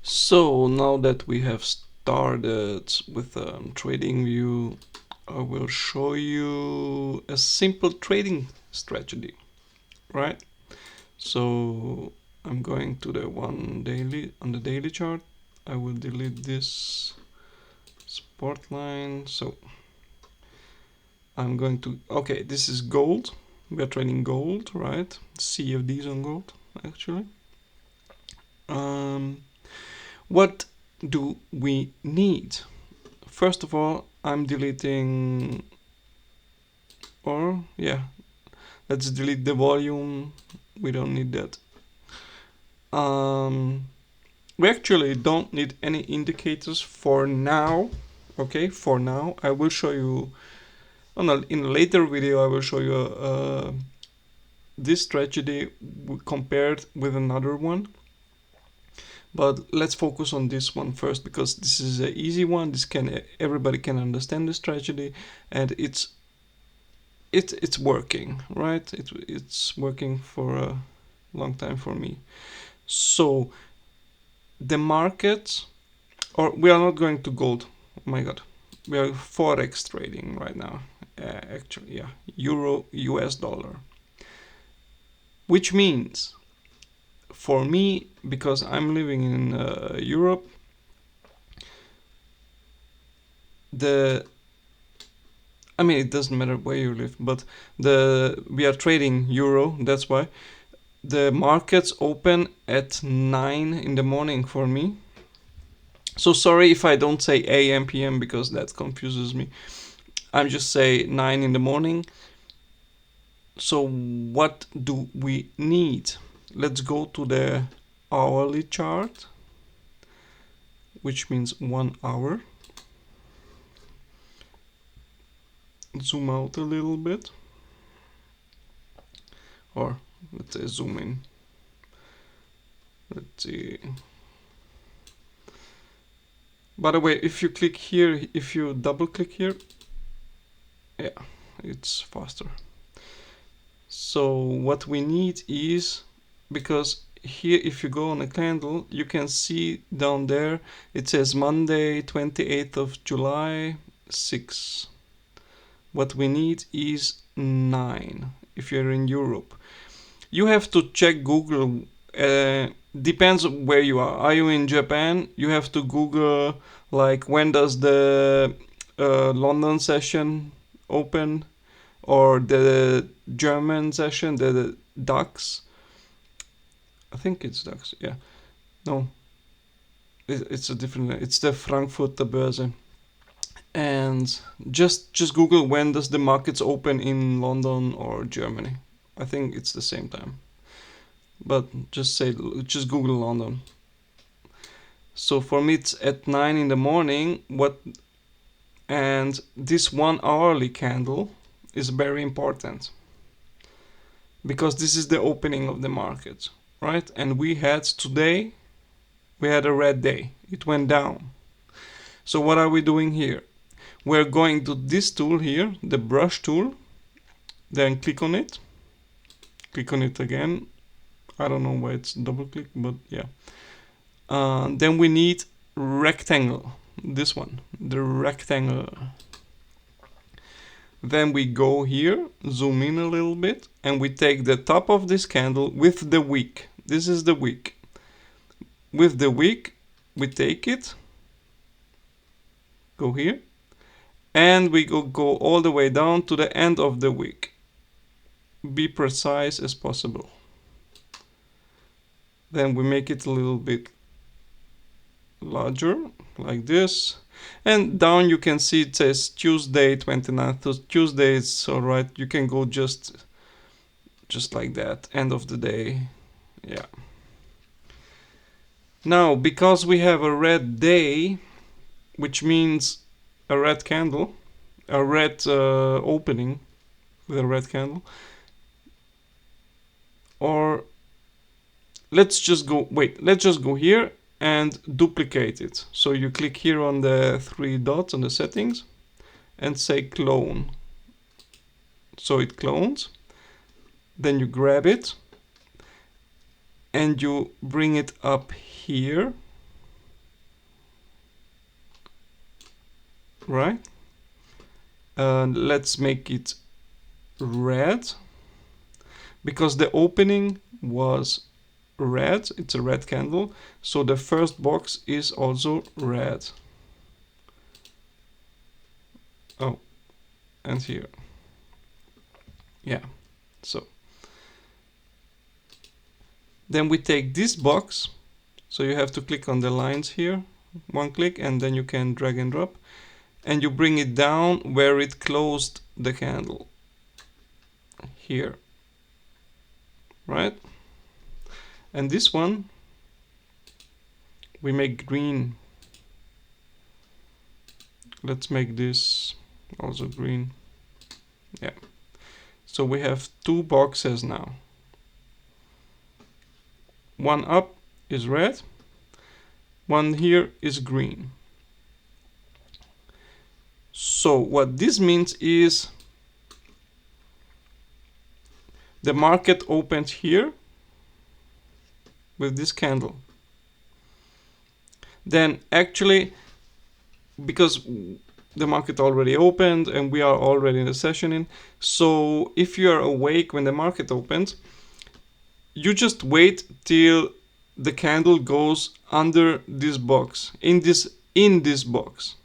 So now that we have started with TradingView, I will show you a simple trading strategy, right? So I'm going to the on the daily chart. I will delete this support line. So I'm going to, okay, this is gold. We are trading gold, right? CFDs on gold, actually. What do we need? First of all, I'm deleting, or yeah, let's delete the volume. We don't need that. We actually don't need any indicators for now. Okay, for now. I will show you in a later video. I will show you this strategy compared with another one. But let's focus on this one first because this is an easy one. Everybody can understand the strategy, and it's working, right? It's working for a long time for me. So the market, or we are not going to gold. Oh my god, we are Forex trading right now. Actually, yeah, Euro, US dollar, which means for me, because I'm living in Europe, I mean, it doesn't matter where you live, but we are trading euro. That's why the markets open at 9 in the morning for me. So sorry if I don't say AM PM because that confuses me. I'm just say 9 in the morning. So what do we need? Let's go to the hourly chart, which means 1 hour. Zoom out a little bit, or let's say zoom in. Let's see. By the way, if you click here, if you double click here, yeah, it's faster. So what we need is, because here if you go on a candle, you can see down there it says Monday 28th of July 6. What we need is 9 if you're in Europe. You have to check Google. Depends where you are. Are you in Japan? You have to Google like when does the London session open, or the German session, the DAX. I think it's DAX. Yeah, no, it's a different. It's the Frankfurter Börse. And just Google when does the markets open in London or Germany. I think it's the same time. But just Google London. So for me it's at 9 in the morning. And this 1 hourly candle is very important because this is the opening of the market, right? And we had a red day. It went down. So what are we doing here? We're going to this tool here, the brush tool, then click on it again. I don't know why it's double click, but yeah. Then we need rectangle, this one, the rectangle. Then we go here, zoom in a little bit, and we take the top of this candle with the wick. This is the wick. With the wick, we take it, go here, and we go all the way down to the end of the wick. Be precise as possible. Then we make it a little bit larger, like this. And down you can see it says Tuesday 29th. So Tuesday is alright. You can go just like that. End of the day. Yeah. Now, because we have a red day, which means a red candle, a red opening with a red candle, or let's just go here and duplicate it. So you click here on the 3 dots on the settings and say clone. So it clones. Then you grab it and you bring it up here. right? Let's make it red, because the opening was red. It's a red candle, so the first box is also red. Oh, and here. Yeah, so then we take this box, so you have to click on the lines here, one click, and then you can drag and drop, and you bring it down where it closed the candle, here, right? And this one we make green. Let's make this also green. Yeah, so we have two boxes now. One up is red, one here is green. So what this means is the market opened here with this candle. Then actually, because the market already opened and we are already in the session in, so if you are awake when the market opens, you just wait till the candle goes under this box, in this box,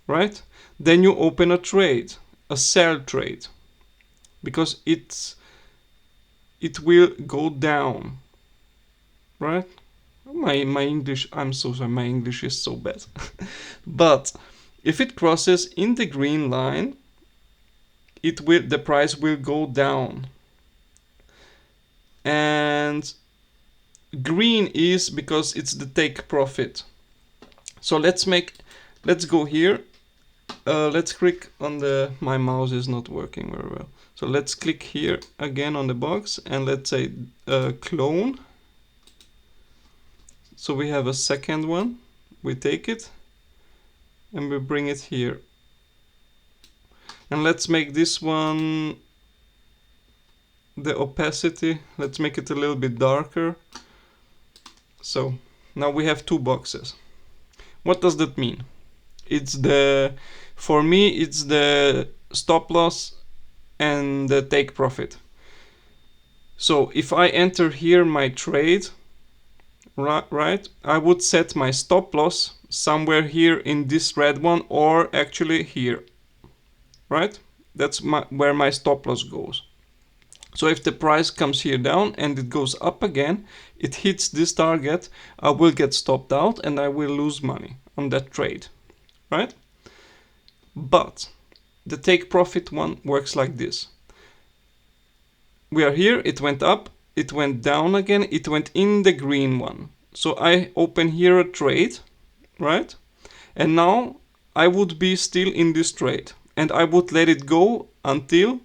right? Then you open a trade, a sell trade, because it will go down, right? My English, I'm so sorry, my English is so bad. But if it crosses in the green line, the price will go down. And green is because it's the take profit. So let's go here. Let's click on my mouse is not working very well. So let's click here again on the box and let's say clone. So we have a second one. We take it and we bring it here. And let's make this one, the opacity, let's make it a little bit darker. So now we have two boxes. What does that mean? For me, it's the stop loss and the take profit. So if I enter here my trade, right, I would set my stop loss somewhere here in this red one, or actually here, right? That's where my stop loss goes. So if the price comes here down and it goes up again, it hits this target, I will get stopped out and I will lose money on that trade, right? But the take profit one works like this. We are here, it went up, it went down again, it went in the green one. So I open here a trade, right? And now I would be still in this trade and I would let it go until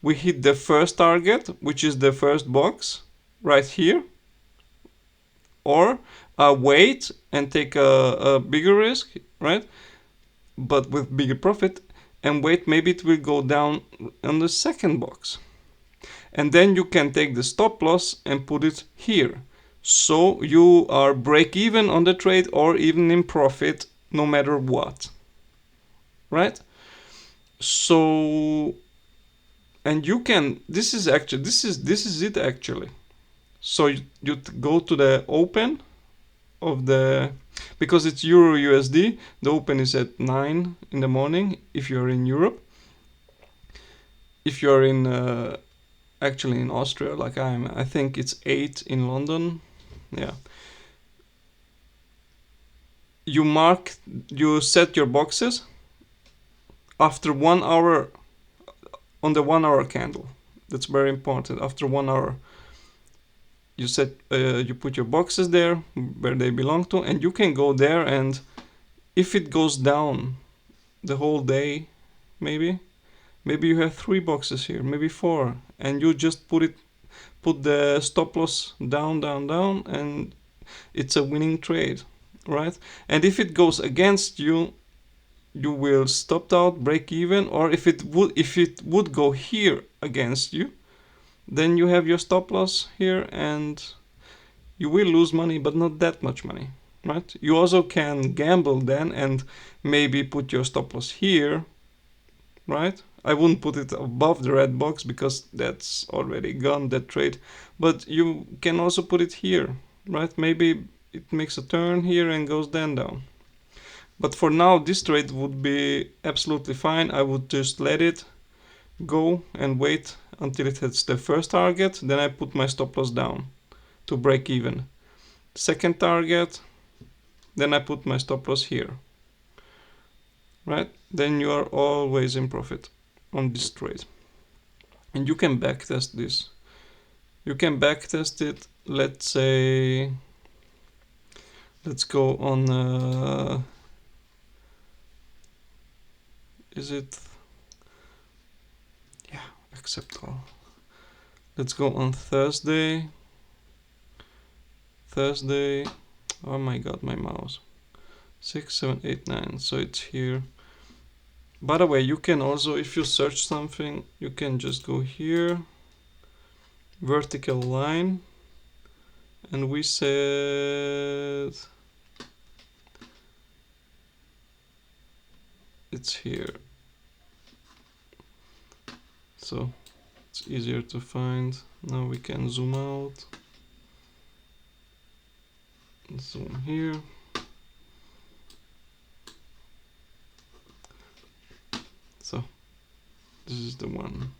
we hit the first target, which is the first box right here. Or wait and take a bigger risk, right? But with bigger profit, and wait, maybe it will go down on the second box. And then you can take the stop loss and put it here. So you are break even on the trade or even in profit no matter what, right? So, and you can, this is it actually. So you go to the open of the, because it's Euro USD, the open is at 9 in the morning if you're in Europe. If you're in actually in Austria like I think it's 8 in London. Yeah. You set your boxes after 1 hour on the 1 hour candle. That's very important. After 1 hour you put your boxes there where they belong to, and you can go there, and if it goes down the whole day, maybe you have 3 boxes here, maybe 4, and you just put the stop loss down, and it's a winning trade, right? And if it goes against you, you will stop out, break even, or if it would go here against you, then you have your stop loss here and you will lose money, but not that much money. right? You also can gamble then and maybe put your stop loss here, right? I wouldn't put it above the red box because that's already gone, that trade. But you can also put it here, right? Maybe it makes a turn here and goes then down. But for now, this trade would be absolutely fine. I would just let it go and wait until it hits the first target. Then I put my stop loss down to break even. Second target, then I put my stop loss here. Right? Then you are always in profit on this trade. And you can backtest this. You can backtest it, let's say, let's go on, is it, yeah, accept all. Let's go on Thursday, oh my god, my mouse, 6, 7, 8, 9, so it's here. By the way, you can also, if you search something, you can just go here, vertical line, and we said it's here, so it's easier to find. Now we can zoom out, zoom here, so this is the one.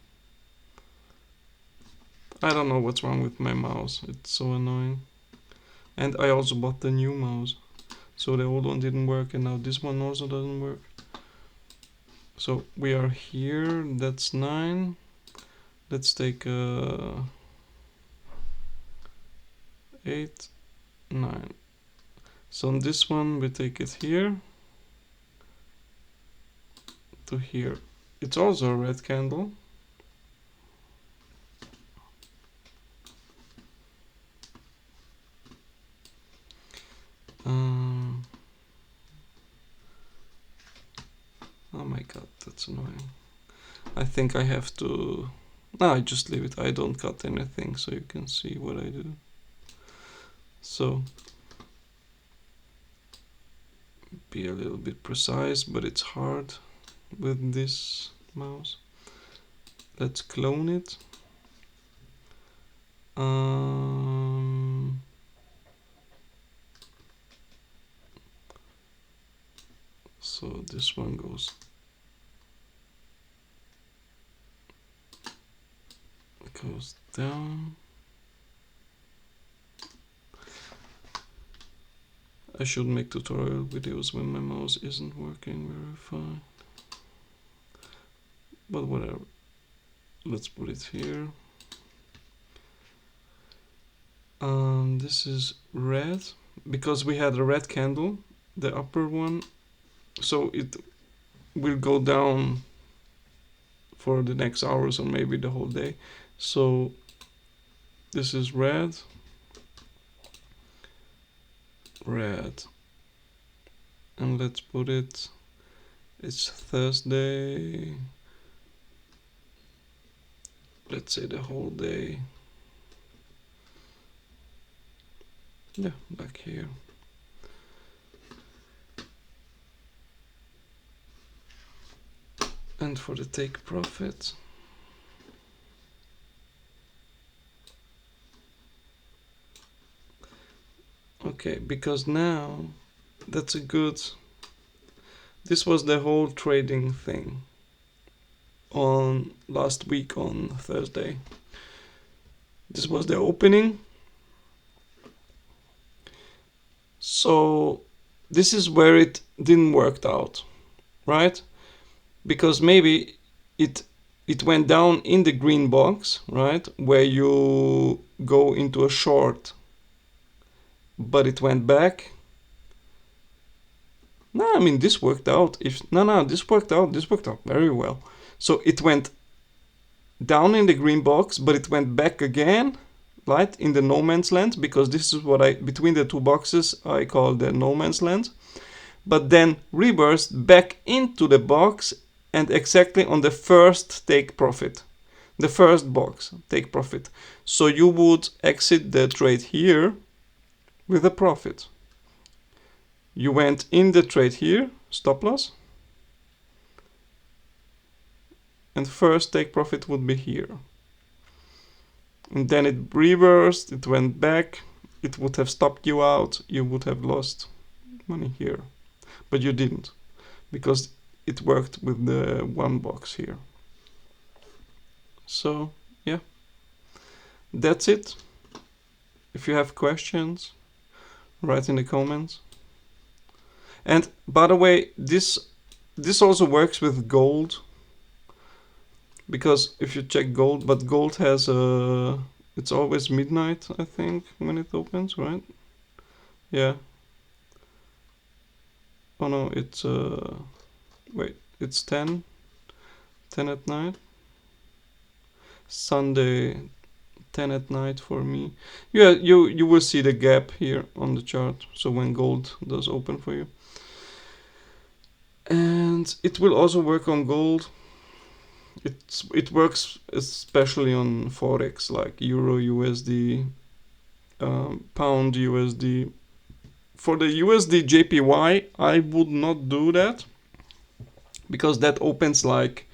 I don't know what's wrong with my mouse, it's so annoying. And I also bought the new mouse, so the old one didn't work, and now this one also doesn't work. So we are here, that's 9. Let's take 8, 9. So on this one we take it here to here. It's also a red candle. Oh my god, that's annoying. I think I have to... No, I just leave it. I don't cut anything, so you can see what I do. So, be a little bit precise, but it's hard with this mouse. Let's clone it. So this one goes down. I should make tutorial videos when my mouse isn't working very fine. But whatever. Let's put it here. This is red because we had a red candle, the upper one, so it will go down for the next hours or maybe the whole day. So this is red, and let's put it, it's Thursday, let's say the whole day. Yeah, back here. And for the take profit, okay, because now that's a good, this was the whole trading thing on last week on Thursday. This was the opening. So this is where it didn't work out, right? Because maybe it went down in the green box, right? Where you go into a short, but it went back. No, I mean, this worked out. This worked out very well. So it went down in the green box, but it went back again, right, in the no man's land, because this is what between the two boxes, I call the no man's land, but then reversed back into the box and exactly on the first take profit, the first box, take profit. So you would exit the trade here with a profit. You went in the trade here, stop loss, and first take profit would be here. And then it reversed, it went back, it would have stopped you out, you would have lost money here. But you didn't, because it worked with the one box here. So, yeah, that's it. If you have questions, write in the comments. And by the way, this also works with gold, because if you check gold, but gold has a, it's always midnight, I think, when it opens, right? Yeah. Oh no, it's wait, it's 10 at night. Sunday 10 at night for me. Yeah, you will see the gap here on the chart, so when gold does open for you. And it will also work on gold. It works especially on Forex, like Euro USD, Pound USD. For the USD JPY, I would not do that, because that opens like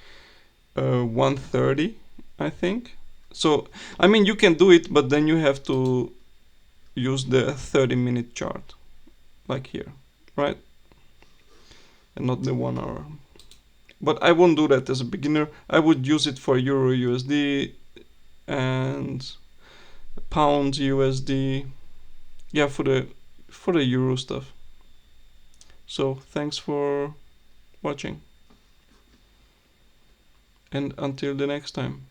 130, I think. So, I mean, you can do it, but then you have to use the 30-minute chart, like here, right? And not the 1 hour. But I won't do that as a beginner. I would use it for Euro USD and Pound USD. Yeah, for the Euro stuff. So thanks for watching. And until the next time.